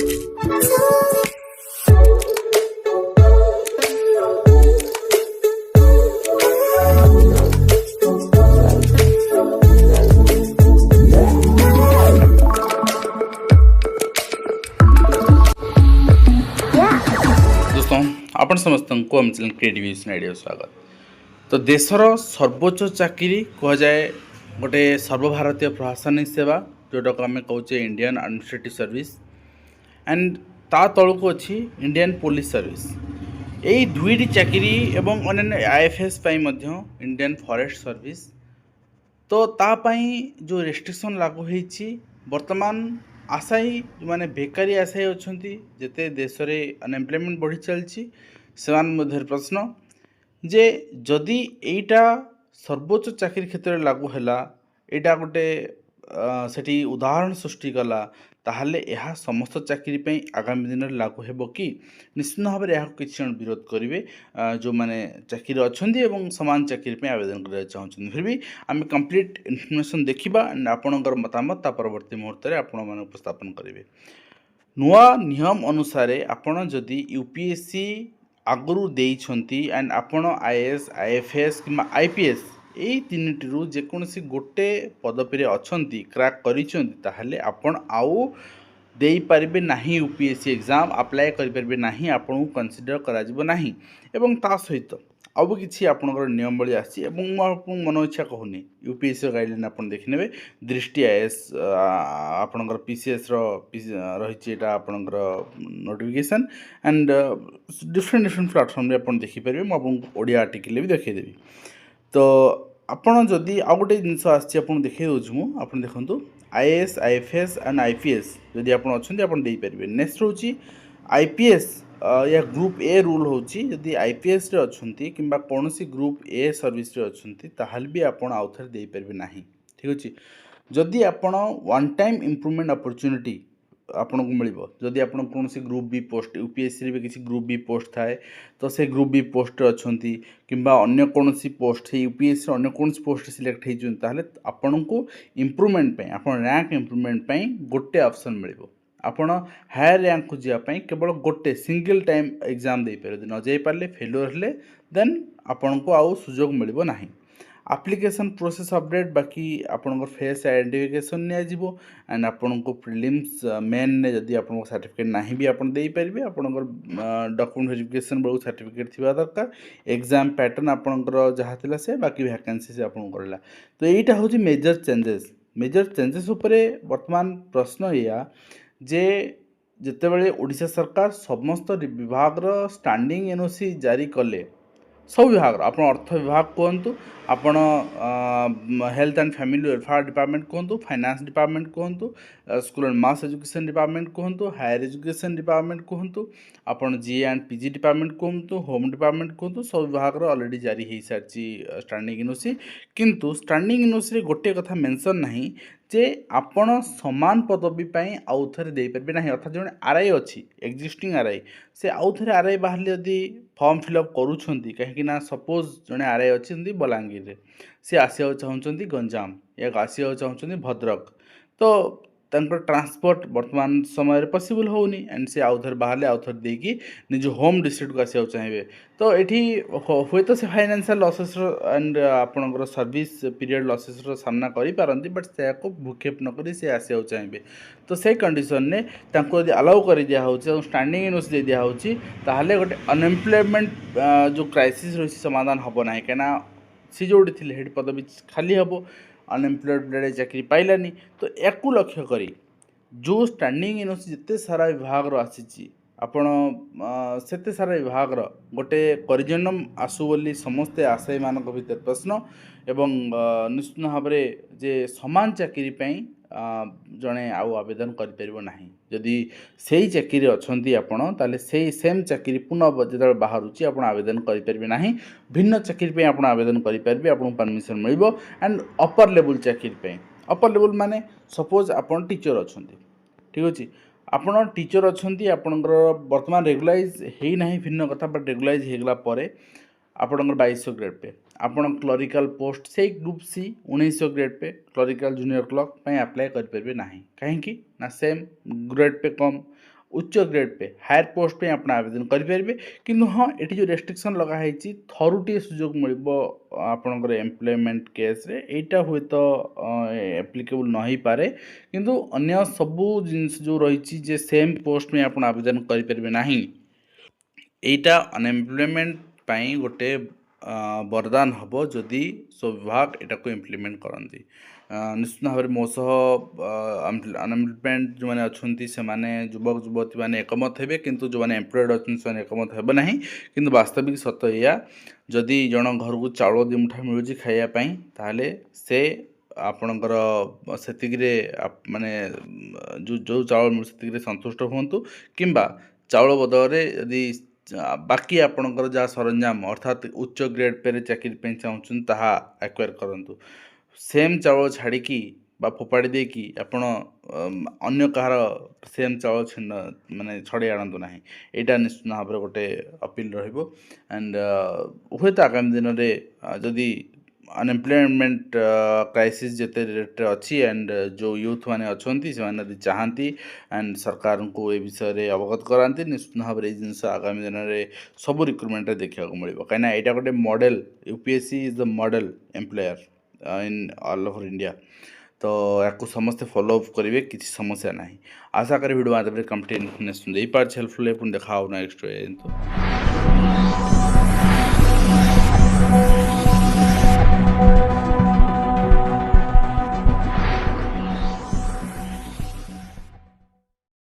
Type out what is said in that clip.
दोस्तों आपण समस्त को आम चैनल क्रिएटिव आइडिया स्वागत। तो देशर सर्वोच्च चाकरी कह जाए गोटे सर्वभारतीय प्रशासनिक सेवा जोटा को आम कहे इंडियन एडमिनिस्ट्रेटिव सर्विस एंड ता तलू अच्छी इंडियन पुलिस सर्विस। यही दुईटी चाकरी एवं अन्य आईएफएस इंडियन फॉरेस्ट सर्विस। तो तापाई जो रेस्ट्रिक्शन लागू होती वर्तमान आशायी जो मैंने बेकारी आशायी अच्छा जिते देश में अनएम्प्लॉयमेंट बढ़ी चलती से प्रश्न जे जदि एटा सर्वोच्च चाकरी क्षेत्र में लागू है यहाँ गोटे सेठी उदाहरण सृष्टि कला ताहले यह समस्त चाकरी पे आगामी दिन में लागू हेबो कि निश्चित भाव में यहाँ किसी जन विरोध करेंगे जो मैंने चाकरी अच्छा सामान चाकरी पे आवेदन करना चाहते फिर भी आम कंप्लीट इनफर्मेशन देखा एंड आपणकर मतामत परवर्ती मुहूर्त में आपण मैंने उपस्थापन करेंगे। नुआ नियम अनुसार आपण जदि यूपीएससी आगु देइछंती एंड आपण आईएएस आईएफएस कि आईपीएस यही तीन जेकोसी गोटे पदवी अच्छी क्रैक करें आपण आउ दे पारे ना यूपीएससी एग्जाम अप्लाई करें ना आपन को कनसीडर करा एवं ता सहित आउ कि आपंकर नियमावली आसी मन इच्छा कहूनी यूपीएससी गाइडलाइन आप देखने दृष्टि आईएएस आपंकर पीसीएस रही आपंकर नोटिफिकेशन एंड डिफरेंट प्लाटफर्म आप देखिपारे मुझे ओडिया आर्टिकल भी देखीदेवी। तो आपड़ जदि आउ गोटे जिनस आखे दूँ आप देखूँ आईएएस आईएफएस एंड आईपीएस जदि आप अच्छा आप देपारे। नेक्स्ट हूँ आईपीएस या ग्रुप ए रूल हूँ जदि आईपीएस रे अच्छी कि कौन ग्रुप ए सर्विस रे अच्छी ताहले भी आप आउ थे देपारे ना। ठीक अच्छे जदि आप वन टाइम इम्प्रूवमेंट अपॉर्चुनिटी आपन को मिल जदि आप कौन ग्रुप बी पोस्ट यूपीएससी भी किसी ग्रुप बी पोस्ट थाए तो से ग्रुप बी पोस्ट अच्छा कि अन्य कौन पोस्ट यूपीएससी अन्य कौन पोस्ट सिलेक्ट होते आपन को इम्प्रूवमेंट आप रैंक इम्प्रूवमेंट गोटे ऑप्शन मिल आपड़ हायर रैंक को जावाई केवल गोटे सिंगल टाइम एग्जाम दे पारे न जाई पारे फेल्योर हेले देन आपन को आउ सुजोग मिल ना। एप्लिकेशन प्रोसेस अपडेट बाकी आपन फेस आइडेंटिफिकेशन नियाजिबो एंड आपन को प्रिलिम्स मेन ने जदि आपन सर्टिफिकेट नहीं भी आपन दे पारिबे आपन डॉक्यूमेंट वेरिफिकेशन बेलू सर्टिफिकेट थिबा दरकार एग्जाम पैटर्न आपन जहाँ थिला से बाकी वैकेंसी से आपन करला। तो एटा होची मेजर चेंजेस उपरे वर्तमान प्रश्न या जे जितेबाला ओडिशा सरकार समस्त विभाग स्टैंडिंग एनओसी जारी कले सब विभाग आप अर्थ विभाग कहतु आपण health and family welfare department कहतु फाइनेंस डिपार्टमेंट कहतु school and mass education department कहतु हायर एजुकेशन डिपार्टमेंट कहतु आपण जीए एंड पीजी डिपार्टमेंट कहतु होम डिपार्टमेंट कहतु सब विभाग ऑलरेडी जारी हो सारी स्टैंडिंग एनओसी किंतु स्टैंडिंग एनओसी गोटे कथा मेंशन नहीं जे आपण समान पदवी आउ थे दे पारे ना अर्थात जो आरआई अच्छी एक्जिस्टिंग आरआई से आउ थे आरआई बाहर जदि फॉर्म फिलअप करूँगी कहीं सपोज जड़े आरआई अच्छी बलांगीर रे सी आसिया चाहते गंजाम या आसिया चाहते भद्रक तो ट्रांसपोर्ट वर्तमान समय पॉसिबल होनी एंड से आउ थे बाहर आउ थे देकी निज होम डिस्ट्रिक्ट को आसिया चाहिए तो ये हुए तो से फाइनेंशियल लॉसेस एंड आपणकर सर्विस पीरियड लॉसेस सामना करी पारंती बट से भूक्षेप नक से आसिया चाहिए तो से कंडीशन ने यदि अलाउ कर दिया स्टैंडिंग एनओसी दे दिया ताहले गोटे अनएम्प्लॉयमेंट जो क्राइसिस रही समाधान हम ना कहीं सी जोड़ी थी हेड पदवी खाली हम अनएम्प्लॉयड चाकरी पाइलानी। तो या लक्ष्य करी जो स्टैंडिंग एनओसी जिते सारा विभाग आसी आपण सेते सारा विभाग गोटे करिजनम आसु बोली समस्ते आशायी मान भीतर प्रश्न एवं निश्चित भाव में जे समान चाकरी जड़े आउ आवेदन करें जदि से चाकरी अच्छा आपण ताले से सेम चाकरी पुनः जो बाहर आप आवेदन करें ना भिन्न चाकरी आप आवेदन करेंगे आपको permission mill and upper level चाकरी अपर लेवल माने सपोज आप टीचर अच्छा ठीक अच्छे आपड़ टीचर अच्छा आपणकर वर्तमान रेगुलाइज है ना भिन्न कथा बट रेगुलाइज होगला आपणकर 2200 ग्रेड पे आपन क्लरिकल पोस्ट से group C 1900 grade pay clerical junior clerk apply करें ना कहीं ना सेम ग्रेड पे कम उच्च ग्रेड पे हायर पोस्ट पे आप आवेदन करेंगे किंतु हाँ ये जो रेस्ट्रिक्शन लगाई थरुटे सुजोग मिल आपणकर एम्प्लॉयमेंट केस रे एटा हुए तो एप्लिकेबल न हो पारे किंतु अन्य सबू जिनस जो रही जे सेम पोस्ट में आप आवेदन करेंगे ना एटा अनएम्प्लॉयमेंट पाई गोटे वरदान हम जदि सब विभाग एटा को इम्प्लीमेंट करती निश्चित भाव में मो सह अनएम्प्लॉयमेंट जो मैंने अच्छा से युवक युवती मैंने एकमत हे किंतु जो मैंने एम्प्लॉयड अच्छा एकमत हे ना किंतु वास्तविक सत या जदि जन घर को चाउल दी मुठा मिलूँ खायापी ताहले से आपणकर से माने जो चाउल मिलूँ से संतुष्ट हूँ किंबा चाउल बदल यदि बाकी आपणकर जहाँ सरंजाम अर्थात उच्च ग्रेड पे चाकरी चाहूँ ताहा एक्वायर करूँ सेम चाउल छाड़िकी बा फोपाड़ी देकी आपण अन्य कहार सेम चाउल माने छड़े आणतु ना यहाँ निश्चित भाव में गोटे अपील एंड हुए तो आगामी दिन में जदि अनएम्प्लॉयमेंट क्राइसिस जिते रेट अच्छी एंड जो यूथ मैंने अच्छा से चाहती एंड सरकार को ए विषय अवगत कराती निश्चित भाव में जिन आगामी दिन में सब रिक्रुटमेंट देखा मिले कहीं यहाँ गोटे model UPSC is the model employer in all over India तो या समस्ते फॉलो अप करेंगे किसी समस्या ना आशा करें वीडियो आदि कंप्लीट इन्फॉर्मेशन दे पार्छ हेल्पफुल है देखा नेक्स्ट।